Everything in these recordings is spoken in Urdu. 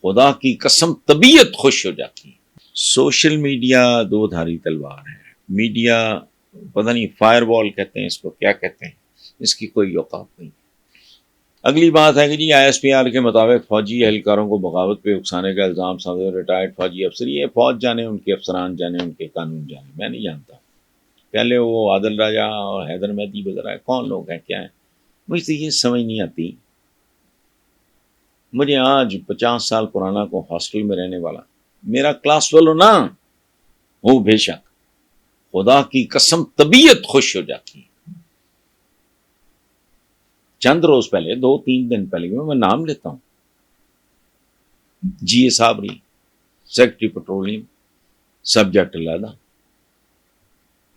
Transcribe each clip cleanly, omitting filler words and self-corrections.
خدا کی قسم طبیعت خوش ہو جاتی ہے۔ سوشل میڈیا دو دھاری تلوار ہے۔ میڈیا پتہ نہیں فائر وال کہتے ہیں اس کو، کیا کہتے ہیں، اس کی کوئی اوقات نہیں۔ اگلی بات ہے کہ جی ISPR کے مطابق فوجی اہلکاروں کو بغاوت پہ اکسانے کا الزام سامنے، ریٹائرڈ فوجی افسر، یہ فوج جانے، ان کے افسران جانے، ان کے قانون جانے، میں نہیں جانتا۔ پہلے وہ عادل راجہ اور حیدر مہدی وغیرہ کون لوگ ہیں، کیا ہیں، مجھے تو یہ سمجھ نہیں آتی۔ مجھے آج 50 سال پرانا کو ہاسٹل میں رہنے والا میرا کلاس فیلو نہ ہو، بے شک خدا کی قسم طبیعت خوش ہو جاتی ہے۔ چند روز پہلے، 2-3 دن پہلے، میں نام لیتا ہوں، GA Sabri, secretary petroleum, subject علیحدہ،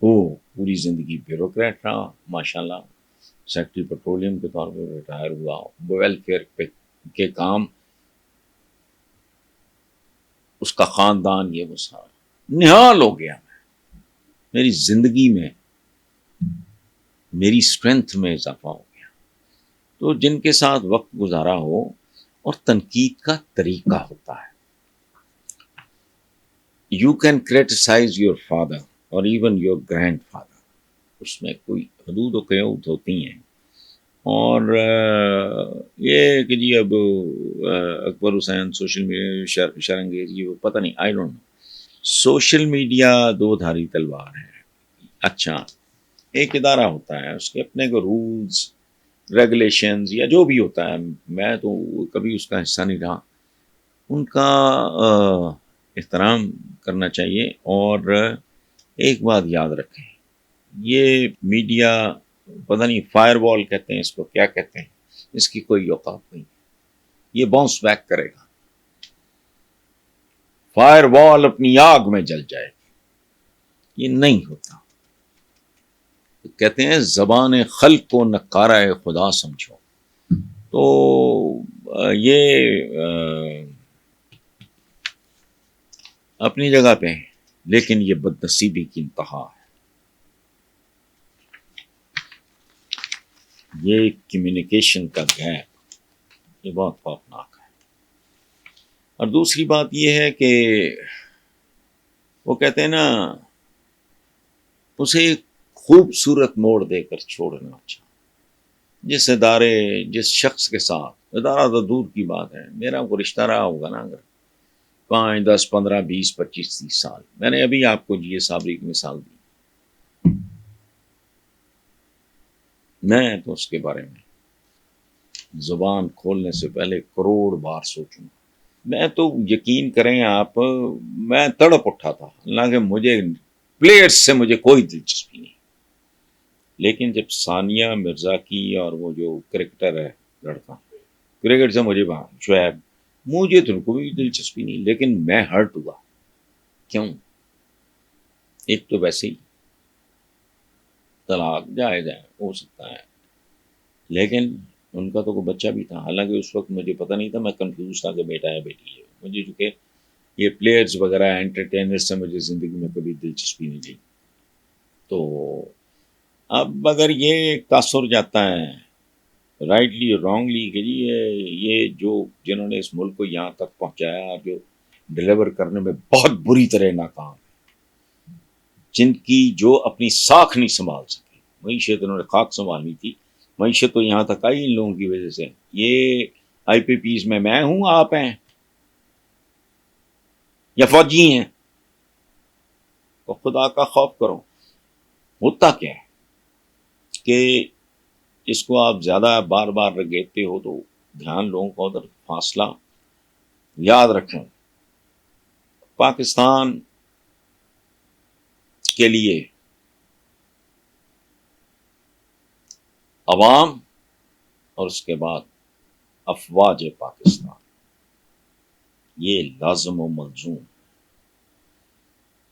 وہ پوری زندگی بیوروکریٹ رہا، ماشاءاللہ سیکرٹری پیٹرولیم کے طور پر ریٹائر ہوا، ویلفیئر کے کام، اس کا خاندان، یہ وہ سارا نہال ہو گیا۔ میری زندگی میں میری اسٹرینتھ میں اضافہ ہو گیا۔ تو جن کے ساتھ وقت گزارا ہو اور تنقید کا طریقہ ہوتا ہے، you can criticise your father اور ایون یور گرینڈ فادر، اس میں کوئی حدود و قیود ہوتی ہیں۔ اور یہ کہ جی اب اکبر حسین سوشل میڈیا شرنگیز، یہ وہ پتہ نہیں، I don't know. Social media دو دھاری تلوار ہے۔ اچھا، ایک ادارہ ہوتا ہے، اس کے اپنے کو رولز ریگولیشنز یا جو بھی ہوتا ہے، میں تو کبھی اس کا حصہ نہیں رہا، ان کا احترام کرنا چاہیے۔ اور ایک بات یاد رکھیں، یہ میڈیا پتہ نہیں فائر وال کہتے ہیں اس کو، کیا کہتے ہیں، اس کی کوئی اوقات نہیں، یہ باؤنس بیک کرے گا۔ فائر وال اپنی آگ میں جل جائے گی، یہ نہیں ہوتا۔ کہتے ہیں زبان خلق کو نکارہ خدا سمجھو، تو یہ اپنی جگہ پہ ہے، لیکن یہ بدنصیبی کی انتہا ہے۔ یہ کمیونیکیشن کا گیپ، یہ بہت خوفناک ہے۔ اور دوسری بات یہ ہے کہ وہ کہتے ہیں نا، اسے ایک خوبصورت موڑ دے کر چھوڑنا اچھا۔ جس ادارے، جس شخص کے ساتھ، ادارہ تو دور کی بات ہے، میرا کوئی رشتہ رہا ہوگا نا، اگر 5, 10, 15, 20, 25, 30 سال، میں نے ابھی آپ کو GA صابری کی مثال دی، میں تو اس کے بارے میں زبان کھولنے سے پہلے کروڑ بار سوچوں گا۔ میں تو یقین کریں آپ، میں تڑپ اٹھا تھا، حالانکہ مجھے پلیئرز سے مجھے کوئی دلچسپی نہیں، لیکن جب ثانیہ مرزا کی اور وہ جو کرکٹر ہے لڑکا، کرکٹ سے مجھے شعیب، مجھے تو ان کو بھی دلچسپی نہیں، لیکن میں ہرٹ ہوا۔ کیوں؟ ایک تو ویسے ہی طلاق جائز ہے، ہو سکتا ہے، لیکن ان کا تو کوئی بچہ بھی تھا، حالانکہ اس وقت مجھے پتہ نہیں تھا، میں کنفیوز تھا کہ بیٹا ہے بیٹی ہے۔ مجھے چونکہ یہ پلیئرز وغیرہ انٹرٹینر سے مجھے زندگی میں کبھی دلچسپی نہیں لی، تو اب اگر یہ تاثر جاتا ہے رائٹلی اور رانگلی کہ یہ جو جنہوں نے اس ملک کو یہاں تک پہنچایا، جو ڈیلیور کرنے میں بہت بری طرح ناکام، جن کی جو اپنی ساکھ نہیں سنبھال سکے، معیشت انہوں نے خاک سنبھالنی تھی، معیشت تو یہاں تک آئی ان لوگوں کی وجہ سے۔ یہ IPPs میں ہوں، آپ ہیں یا فوجی ہیں، تو خدا کا خوف کرو۔ ہوتا کیا ہے کہ اس کو آپ زیادہ بار بار رگیتے ہو تو دھیان لوگوں کو ادھر فاصلہ یاد رکھیں۔ پاکستان کے لیے عوام اور اس کے بعد افواج پاکستان، یہ لازم و ملزوم۔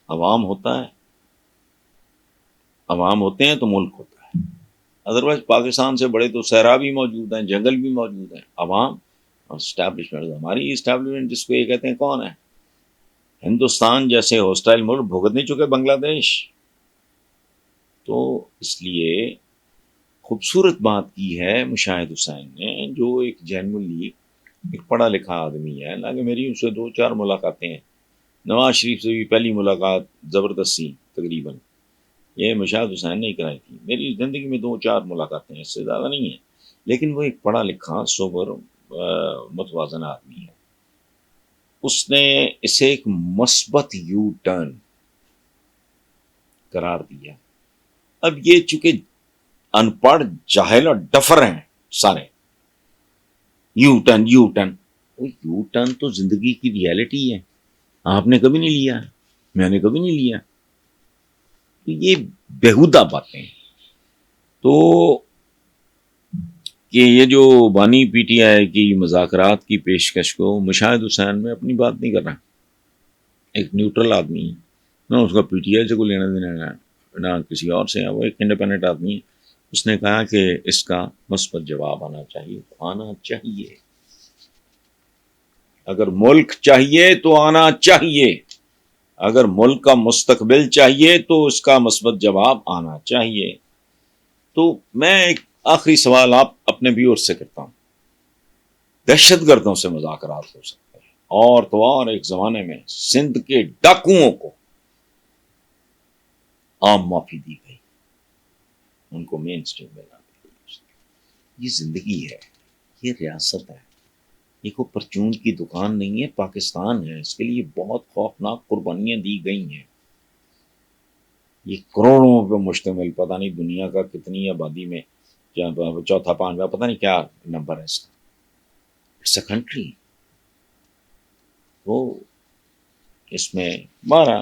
عوام ہوتا ہے، عوام ہوتے ہیں تو ملک ہوتا ہے، ادروائز پاکستان سے بڑے تو صحرا بھی موجود ہیں، جنگل بھی موجود ہیں، عوام اور اسٹیبلشمنٹ۔ ہماری اسٹیبلشمنٹ جس کو یہ کہتے ہیں کون ہے؟ ہندوستان جیسے ہوسٹائل ملک بھگت نہیں چکے بنگلہ دیش۔ تو اس لیے خوبصورت بات کی ہے مشاہد حسین نے، جو ایک جینولی ایک پڑھا لکھا آدمی ہے، حالانکہ میری اس سے 2-4 ملاقاتیں ہیں. نواز شریف سے بھی پہلی ملاقات زبردستی تقریباً یہ مشاہد حسین نے کرائی تھی. میری زندگی میں 2-4 ملاقاتیں، اس سے زیادہ نہیں ہیں، لیکن وہ ایک پڑھا لکھا سوبر متوازن آدمی ہے. اس نے اسے ایک مثبت یو ٹرن قرار دیا. اب یہ چونکہ ان پڑھ جاہل اور ڈفر ہیں سارے، یو ٹرن تو زندگی کی ریالٹی ہے. آپ نے کبھی نہیں لیا، میں نے کبھی نہیں لیا. تو یہ بےہودہ باتیں ہیں. تو کہ یہ جو بانی پی ٹی آئی کی مذاکرات کی پیشکش کو مشاہد حسین میں اپنی بات نہیں کر رہا، ایک نیوٹرل آدمی ہے، نہ اس کا پی ٹی آئی سے کوئی لینا دینا نہ کسی اور سے. وہ ایک انڈیپینڈنٹ آدمی ہے. اس نے کہا کہ اس کا مثبت جواب آنا چاہیے. تو آنا چاہیے، اگر ملک چاہیے تو آنا چاہیے، اگر ملک کا مستقبل چاہیے تو اس کا مثبت جواب آنا چاہیے. تو میں ایک آخری سوال آپ اپنے ویور سے کرتا ہوں. دہشت گردوں سے مذاکرات ہو سکتے ہیں، اور تو اور ایک زمانے میں سندھ کے ڈاکوؤں کو عام معافی دی گئی، ان کو مین اسٹریم میں لا دی گئی. یہ زندگی ہے، یہ ریاست ہے، یہ کوئی پرچون کی دکان نہیں ہے. پاکستان ہے، اس کے لیے بہت خوفناک قربانیاں دی گئی ہیں. یہ کروڑوں پہ مشتمل، پتہ نہیں دنیا کا کتنی آبادی میں چوتھا پانچواں پتہ نہیں کیا نمبر ہے اس کا. It's a country. وہ اس میں مارا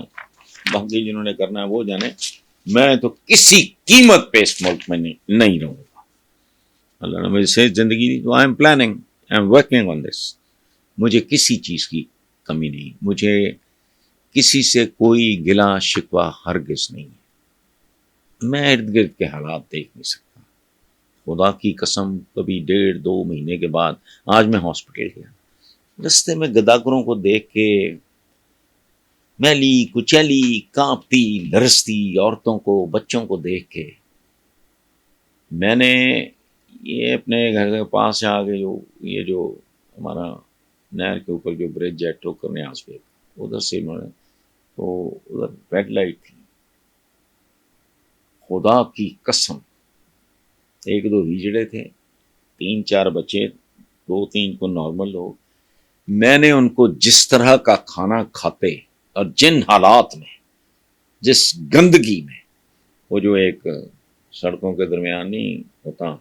باقی جنہوں نے کرنا ہے وہ جانے. میں تو کسی قیمت پہ اس ملک میں نہیں رہوں گا. اللہ نے مجھے صحیح زندگی دی تو آئی ایم ورکنگ آن دس. مجھے کسی چیز کی کمی نہیں، مجھے کسی سے کوئی گلا شکوہ ہرگز نہیں ہے. میں ارد گرد کے حالات دیکھ نہیں سکتا. خدا کی قسم کبھی 1.5-2 مہینے کے بعد آج میں ہاسپٹل گیا، رستے میں گداگروں کو دیکھ کے میلی کچیلی کانپتی لرزتی عورتوں کو بچوں کو دیکھ کے میں نے یہ اپنے گھر کے پاس سے آگے یہ جو ہمارا نہر کے اوپر جو برج ہے ٹوکر نیاز پہ، ادھر سے تو ادھر ریڈ لائٹ تھی. خدا کی قسم 1-2 ہجڑے تھے، 3-4 بچے، 2-3 کو نارمل لوگ. میں نے ان کو جس طرح کا کھانا کھاتے اور جن حالات میں، جس گندگی میں، وہ جو ایک سڑکوں کے درمیان نہیں ہوتا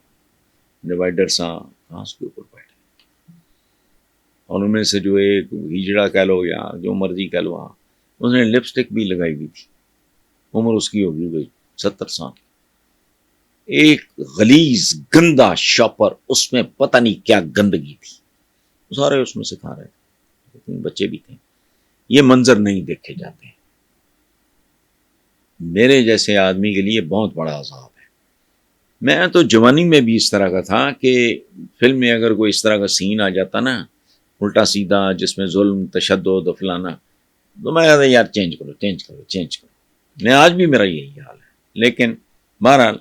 ڈیوائڈر سا گھاس کے اوپر بیٹھے، اور ان میں سے جو ایک ہجڑا کہہ لو یا جو مرضی کہہ لو، اس نے لپسٹک بھی لگائی ہوئی تھی، عمر اس کی ہوگی 70 سال. ایک غلیظ گندا شاپر، اس میں پتہ نہیں کیا گندگی تھی، سارے اس میں سے کھا رہے تھے، بچے بھی تھے. یہ منظر نہیں دیکھے جاتے. میرے جیسے آدمی کے لیے بہت بڑا عذاب ہے. میں تو جوانی میں بھی اس طرح کا تھا کہ فلم میں اگر کوئی اس طرح کا سین آ جاتا نا الٹا سیدھا، جس میں ظلم تشدد فلانا، تو میں کہتا یار چینج کرو. میں آج بھی میرا یہی حال ہے. لیکن بہرحال